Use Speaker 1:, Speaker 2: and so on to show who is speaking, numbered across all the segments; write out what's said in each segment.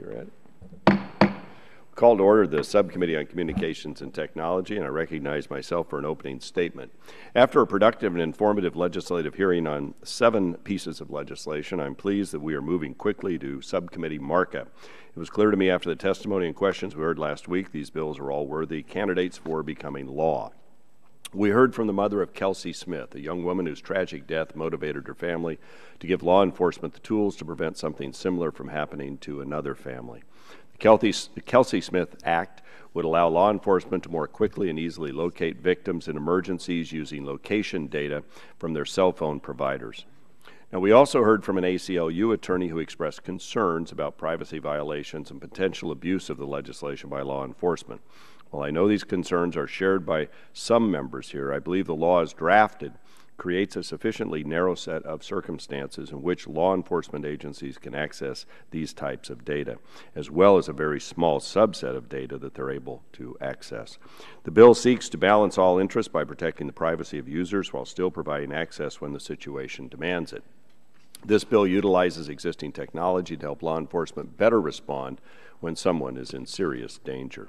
Speaker 1: You ready? Call to order the Subcommittee on Communications and Technology, and I recognize myself for an opening statement. After a productive and informative legislative hearing on 7 pieces of legislation, I'm pleased that we are moving quickly to Subcommittee Markup. It was clear to me after the testimony and questions we heard last week these bills are all worthy candidates for becoming law. We heard from the mother of Kelsey Smith, a young woman whose tragic death motivated her family to give law enforcement the tools to prevent something similar from happening to another family. The Kelsey Smith Act would allow law enforcement to more quickly and easily locate victims in emergencies using location data from their cell phone providers. Now, we also heard from an ACLU attorney who expressed concerns about privacy violations and potential abuse of the legislation by law enforcement. While I know these concerns are shared by some members here, I believe the law as drafted creates a sufficiently narrow set of circumstances in which law enforcement agencies can access these types of data, as well as a very small subset of data that they're able to access. The bill seeks to balance all interests by protecting the privacy of users while still providing access when the situation demands it. This bill utilizes existing technology to help law enforcement better respond when someone is in serious danger.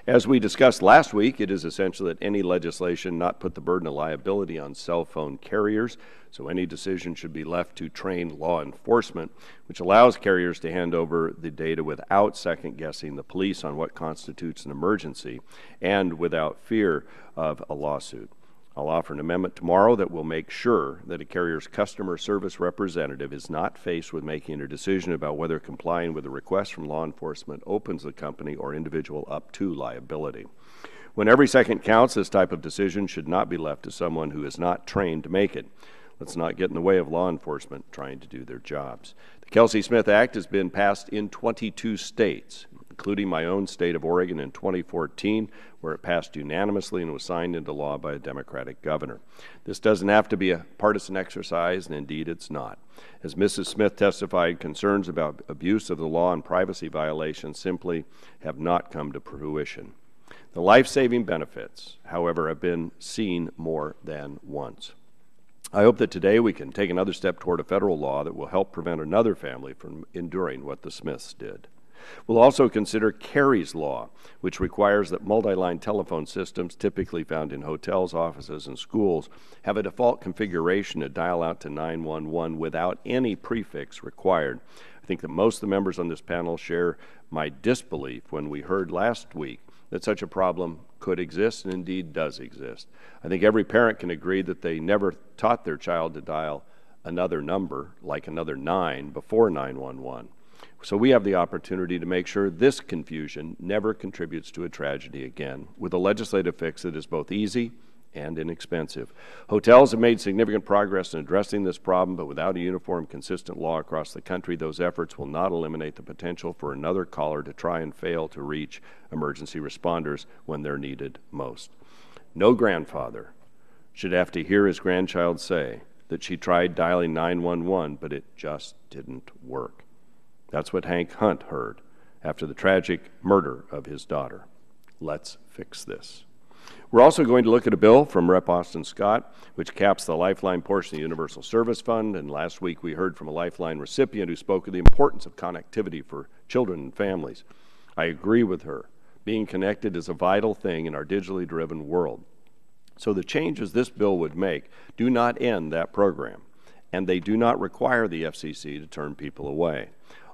Speaker 1: As we discussed last week, it is essential that any legislation not put the burden of liability on cell phone carriers, so any decision should be left to trained law enforcement, which allows carriers to hand over the data without second-guessing the police on what constitutes an emergency and without fear of a lawsuit. I'll offer an amendment tomorrow that will make sure that a carrier's customer service representative is not faced with making a decision about whether complying with a request from law enforcement opens the company or individual up to liability. When every second counts, this type of decision should not be left to someone who is not trained to make it. Let's not get in the way of law enforcement trying to do their jobs. The Kelsey Smith Act has been passed in 22 states, including my own state of Oregon in 2014, where it passed unanimously and was signed into law by a Democratic governor. This doesn't have to be a partisan exercise, and indeed it's not. As Mrs. Smith testified, concerns about abuse of the law and privacy violations simply have not come to fruition. The life-saving benefits, however, have been seen more than once. I hope that today we can take another step toward a federal law that will help prevent another family from enduring what the Smiths did. We'll also consider Carey's Law, which requires that multi-line telephone systems typically found in hotels, offices, and schools have a default configuration to dial out to 911 without any prefix required. I think that most of the members on this panel share my disbelief when we heard last week that such a problem could exist and indeed does exist. I think every parent can agree that they never taught their child to dial another number, like another 9, before 911. So we have the opportunity to make sure this confusion never contributes to a tragedy again, with a legislative fix that is both easy and inexpensive. Hotels have made significant progress in addressing this problem, but without a uniform, consistent law across the country, those efforts will not eliminate the potential for another caller to try and fail to reach emergency responders when they're needed most. No grandfather should have to hear his grandchild say that she tried dialing 911, but it just didn't work. That's what Hank Hunt heard after the tragic murder of his daughter. Let's fix this. We're also going to look at a bill from Rep. Austin Scott, which caps the Lifeline portion of the Universal Service Fund, and last week we heard from a Lifeline recipient who spoke of the importance of connectivity for children and families. I agree with her. Being connected is a vital thing in our digitally driven world. So the changes this bill would make do not end that program, and they do not require the FCC to turn people away.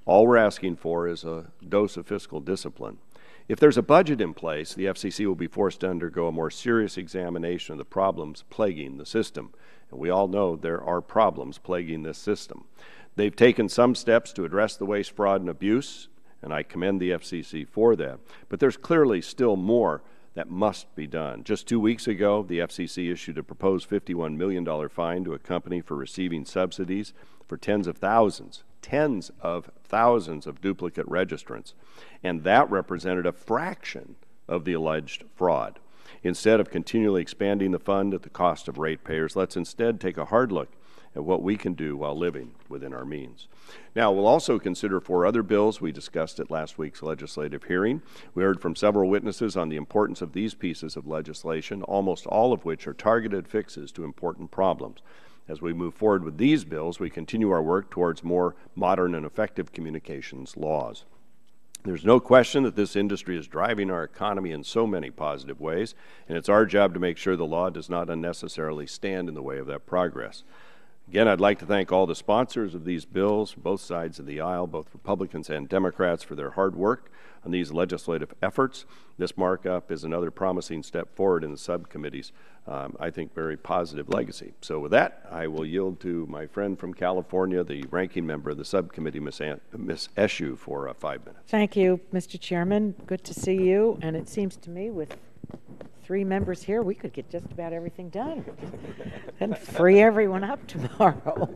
Speaker 1: All we're asking for is a dose of fiscal discipline. If there's a budget in place, the FCC will be forced to undergo a more serious examination of the problems plaguing the system. And we all know there are problems plaguing this system. They've taken some steps to address the waste, fraud, and abuse, and I commend the FCC for that. But there's clearly still more that must be done. Just 2 weeks ago, the FCC issued a proposed $51 million fine to a company for receiving subsidies for tens of thousands of duplicate registrants, and that represented a fraction of the alleged fraud. Instead of continually expanding the fund at the cost of ratepayers, let's instead take a hard look at what we can do while living within our means. Now, we'll also consider 4 other bills we discussed at last week's legislative hearing. We heard from several witnesses on the importance of these pieces of legislation, almost all of which are targeted fixes to important problems. As we move forward with these bills, we continue our work towards more modern and effective communications laws. There's no question that this industry is driving our economy in so many positive ways, and it's our job to make sure the law does not unnecessarily stand in the way of that progress. Again, I'd like to thank all the sponsors of these bills, both sides of the aisle, both Republicans and Democrats, for their hard work on these legislative efforts. This markup is another promising step forward in the subcommittee's, I think, very positive legacy. So with that, I will yield to my friend from California, the ranking member of the subcommittee, Ms. Eshoo, for 5 minutes.
Speaker 2: Thank you, Mr. Chairman. Good to see you. And it seems to me with 3 members here, we could get just about everything done and free everyone up tomorrow.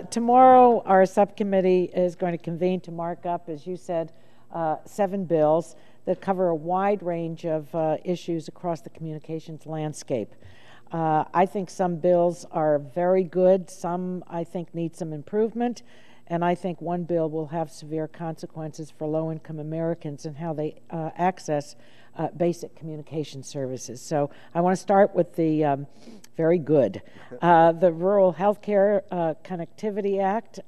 Speaker 2: Tomorrow, our subcommittee is going to convene to mark up, as you said, 7 bills that cover a wide range of issues across the communications landscape. I think some bills are very good. Some, I think, need some improvement. And I think one bill will have severe consequences for low-income Americans and how they access basic communication services. So I want to start with the very good. The Rural Healthcare Connectivity Act,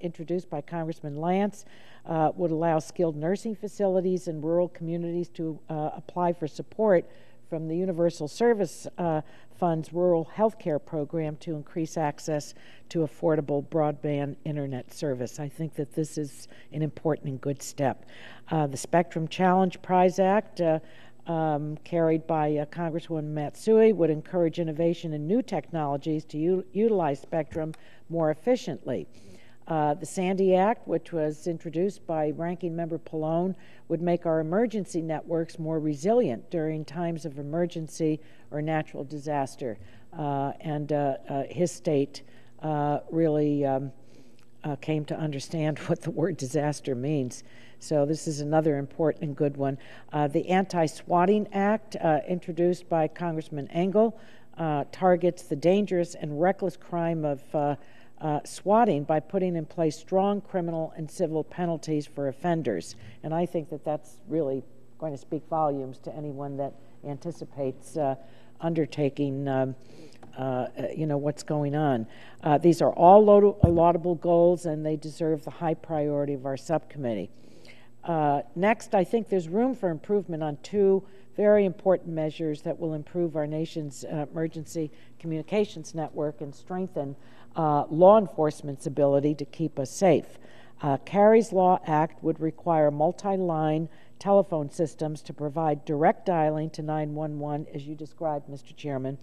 Speaker 2: introduced by Congressman Lance, would allow skilled nursing facilities in rural communities to apply for support from the Universal Service Fund's Rural Healthcare Program to increase access to affordable broadband internet service. I think that this is an important and good step. The Spectrum Challenge Prize Act, carried by Congresswoman Matsui, would encourage innovation in new technologies to utilize spectrum more efficiently. The Sandy Act, which was introduced by Ranking Member Pallone, would make our emergency networks more resilient during times of emergency or natural disaster. His state really came to understand what the word disaster means. So this is another important and good one. The Anti-Swatting Act, introduced by Congressman Engel, targets the dangerous and reckless crime of swatting by putting in place strong criminal and civil penalties for offenders. And I think that that's really going to speak volumes to anyone that anticipates undertaking what's going on. These are all laudable goals, and they deserve the high priority of our subcommittee. Next, I think there's room for improvement on 2 very important measures that will improve our nation's emergency communications network and strengthen law enforcement's ability to keep us safe. Carrie's Law Act would require multi-line telephone systems to provide direct dialing to 911, as you described, Mr. Chairman.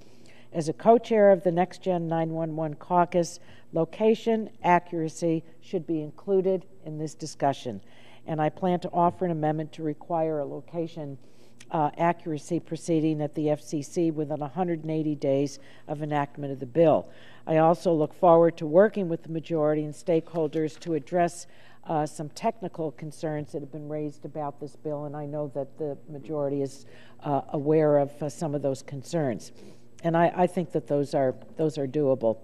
Speaker 2: As a co-chair of the Next Gen 911 Caucus, location accuracy should be included in this discussion. And I plan to offer an amendment to require a location accuracy proceeding at the FCC within 180 days of enactment of the bill. I also look forward to working with the majority and stakeholders to address some technical concerns that have been raised about this bill, and I know that the majority is aware of some of those concerns. And I think that those are doable.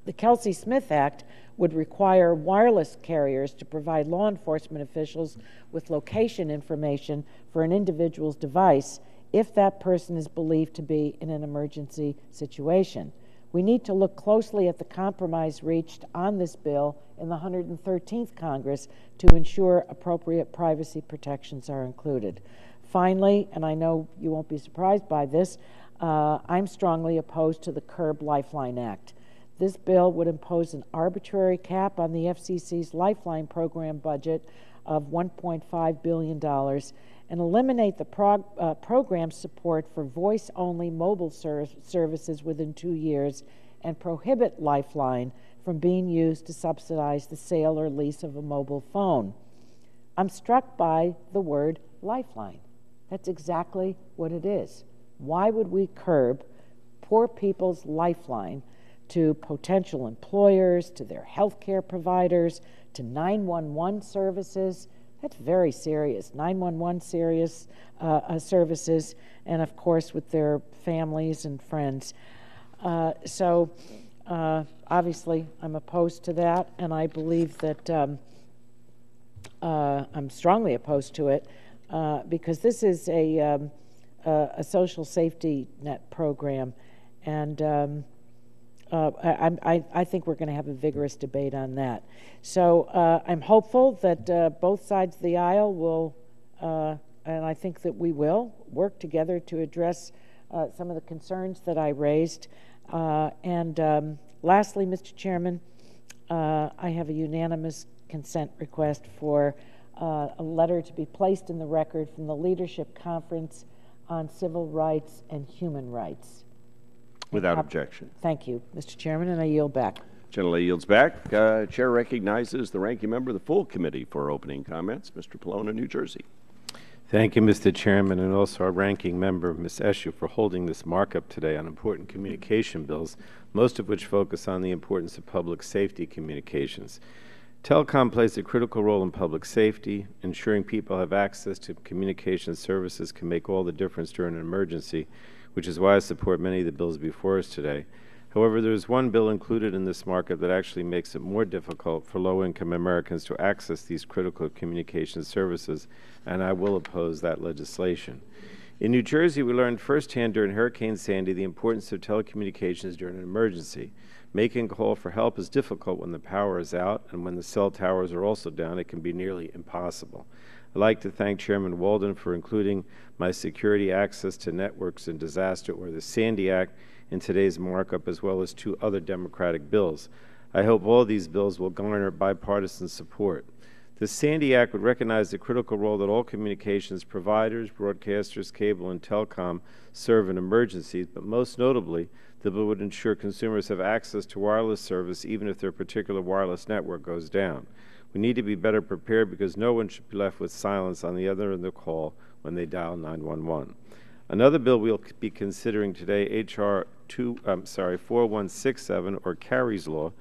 Speaker 2: The Kelsey-Smith Act would require wireless carriers to provide law enforcement officials with location information for an individual's device if that person is believed to be in an emergency situation. We need to look closely at the compromise reached on this bill in the 113th Congress to ensure appropriate privacy protections are included. Finally, and I know you won't be surprised by this, I'm strongly opposed to the Curb Lifeline Act. This bill would impose an arbitrary cap on the FCC's Lifeline program budget of $1.5 billion and eliminate the program support for voice-only mobile services within 2 years and prohibit Lifeline from being used to subsidize the sale or lease of a mobile phone. I'm struck by the word lifeline. That's exactly what it is. Why would we curb poor people's lifeline to potential employers, to their health care providers, to 911 services? That's very serious. 911 services, and of course with their families and friends. Obviously, I'm opposed to that, and I believe that I'm strongly opposed to it because this is a social safety net program, and I think we're going to have a vigorous debate on that. So I'm hopeful that both sides of the aisle will, and I think that we will, work together to address some of the concerns that I raised. Lastly, Mr. Chairman, I have a unanimous consent request for a letter to be placed in the record from the Leadership Conference on Civil Rights and Human Rights.
Speaker 1: Without objection.
Speaker 2: Thank you, Mr. Chairman, and I yield back.
Speaker 1: Gentlelady yields back. Chair recognizes the ranking member of the full committee for opening comments, Mr. Pallone, New Jersey.
Speaker 3: Thank you, Mr. Chairman, and also our ranking member, Ms. Eshoo, for holding this markup today on important communication bills, most of which focus on the importance of public safety communications. Telecom plays a critical role in public safety. Ensuring people have access to communication services can make all the difference during an emergency, which is why I support many of the bills before us today. However, there is one bill included in this markup that actually makes it more difficult for low-income Americans to access these critical communication services, and I will oppose that legislation. In New Jersey, we learned firsthand during Hurricane Sandy the importance of telecommunications during an emergency. Making a call for help is difficult when the power is out, and when the cell towers are also down, it can be nearly impossible. I'd like to thank Chairman Walden for including my security access to networks in disaster, or the Sandy Act, in today's markup, as well as 2 other Democratic bills. I hope all these bills will garner bipartisan support. The Sandy Act would recognize the critical role that all communications providers, broadcasters, cable, and telecom serve in emergencies, but most notably, the bill would ensure consumers have access to wireless service even if their particular wireless network goes down. We need to be better prepared because no one should be left with silence on the other end of the call when they dial 911. Another bill we'll be considering today, H.R. 4167, or Carey's Law,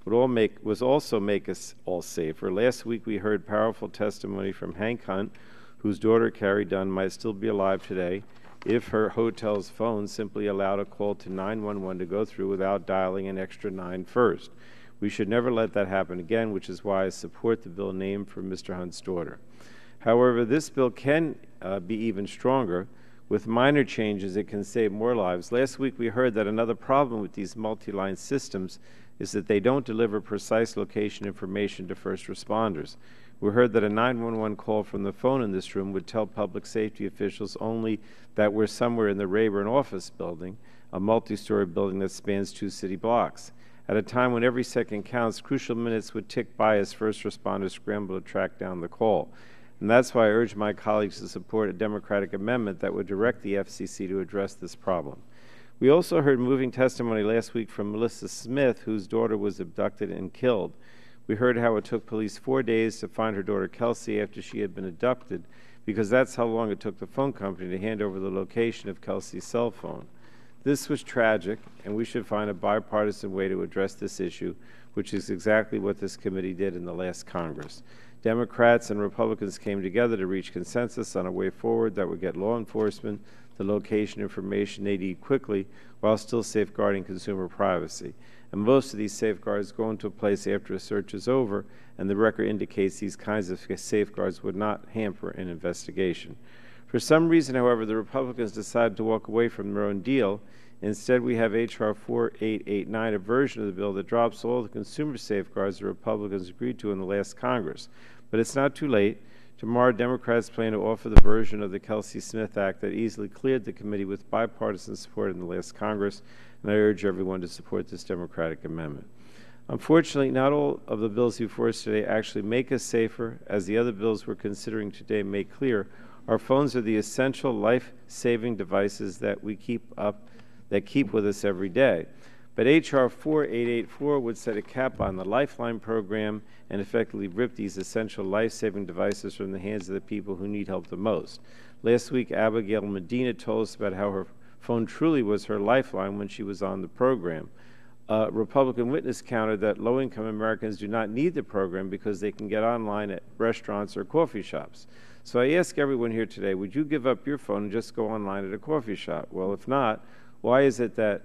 Speaker 3: would also make us all safer. Last week we heard powerful testimony from Hank Hunt, whose daughter Carrie Dunn might still be alive today if her hotel's phone simply allowed a call to 911 to go through without dialing an extra 9 first. We should never let that happen again, which is why I support the bill named for Mr. Hunt's daughter. However, this bill can be even stronger. With minor changes, it can save more lives. Last week, we heard that another problem with these multi-line systems is that they don't deliver precise location information to first responders. We heard that a 911 call from the phone in this room would tell public safety officials only that we're somewhere in the Rayburn office building, a multi-story building that spans 2 city blocks. At a time when every second counts, crucial minutes would tick by as first responders scramble to track down the call. And that's why I urge my colleagues to support a Democratic amendment that would direct the FCC to address this problem. We also heard moving testimony last week from Melissa Smith, whose daughter was abducted and killed. We heard how it took police 4 days to find her daughter Kelsey after she had been abducted, because that's how long it took the phone company to hand over the location of Kelsey's cell phone. This was tragic, and we should find a bipartisan way to address this issue, which is exactly what this committee did in the last Congress. Democrats and Republicans came together to reach consensus on a way forward that would get law enforcement the location information they need quickly while still safeguarding consumer privacy. And most of these safeguards go into place after a search is over, and the record indicates these kinds of safeguards would not hamper an investigation. For some reason, however, the Republicans decided to walk away from their own deal. Instead, we have H.R. 4889, a version of the bill that drops all the consumer safeguards the Republicans agreed to in the last Congress. But it's not too late. Tomorrow, Democrats plan to offer the version of the Kelsey-Smith Act that easily cleared the committee with bipartisan support in the last Congress, and I urge everyone to support this Democratic amendment. Unfortunately, not all of the bills before us today actually make us safer. As the other bills we're considering today make clear, our phones are the essential life-saving devices that we keep with us every day. But H.R. 4884 would set a cap on the Lifeline program and effectively rip these essential life-saving devices from the hands of the people who need help the most. Last week, Abigail Medina told us about how her phone truly was her lifeline when she was on the program. A Republican witness countered that low-income Americans do not need the program because they can get online at restaurants or coffee shops. So I ask everyone here today, would you give up your phone and just go online at a coffee shop? Well, if not, why is that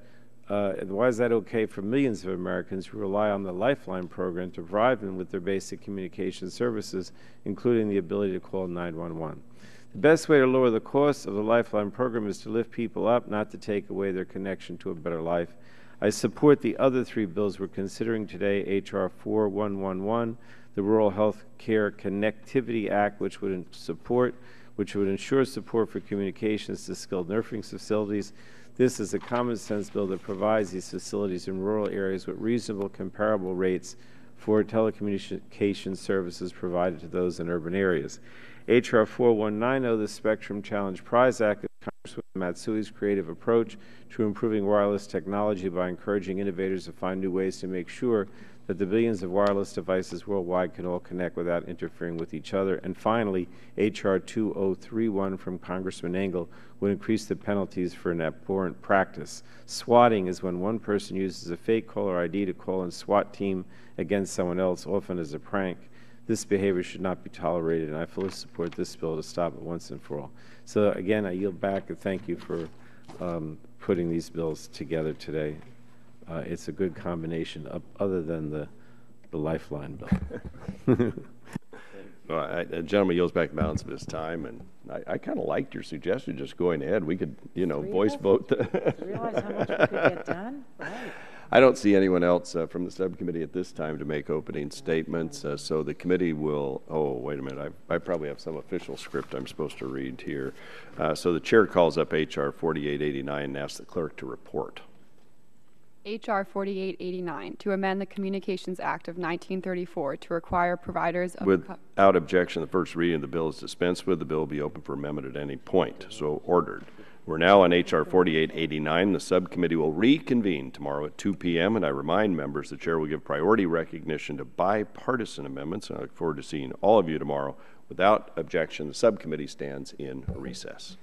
Speaker 3: okay for millions of Americans who rely on the Lifeline program to provide them with their basic communication services, including the ability to call 911? The best way to lower the cost of the Lifeline program is to lift people up, not to take away their connection to a better life. I support the other three bills we're considering today, H.R. 4111, the Rural Health Care Connectivity Act, which would ensure support for communications to skilled nursing facilities. This is a common-sense bill that provides these facilities in rural areas with reasonable comparable rates for telecommunications services provided to those in urban areas. H.R. 4190, the Spectrum Challenge Prize Act, is Congresswoman Matsui's creative approach to improving wireless technology by encouraging innovators to find new ways to make sure that the billions of wireless devices worldwide can all connect without interfering with each other. And finally, H.R. 2031 from Congressman Engel would increase the penalties for an abhorrent practice. Swatting is when one person uses a fake caller ID to call a SWAT team against someone else, often as a prank. This behavior should not be tolerated, and I fully support this bill to stop it once and for all. So again, I yield back and thank you for putting these bills together today. It's a good combination, other than the Lifeline bill.
Speaker 1: Well, the gentleman yields back the balance of his time, and I kind of liked your suggestion, just going ahead. We could, voice vote.
Speaker 2: Realize how much we could get done? Right.
Speaker 1: I don't see anyone else from the subcommittee at this time to make opening statements, so the committee will, oh, wait a minute, I probably have some official script I'm supposed to read here. So the chair calls up H.R. 4889 and asks the clerk to report.
Speaker 4: H.R. 4889, to amend the Communications Act of 1934 to require providers of...
Speaker 1: Without objection, the first reading of the bill is dispensed with. The bill will be open for amendment at any point. So ordered. We're now on H.R. 4889. The subcommittee will reconvene tomorrow at 2 p.m., and I remind members the chair will give priority recognition to bipartisan amendments, and I look forward to seeing all of you tomorrow. Without objection, the subcommittee stands in recess.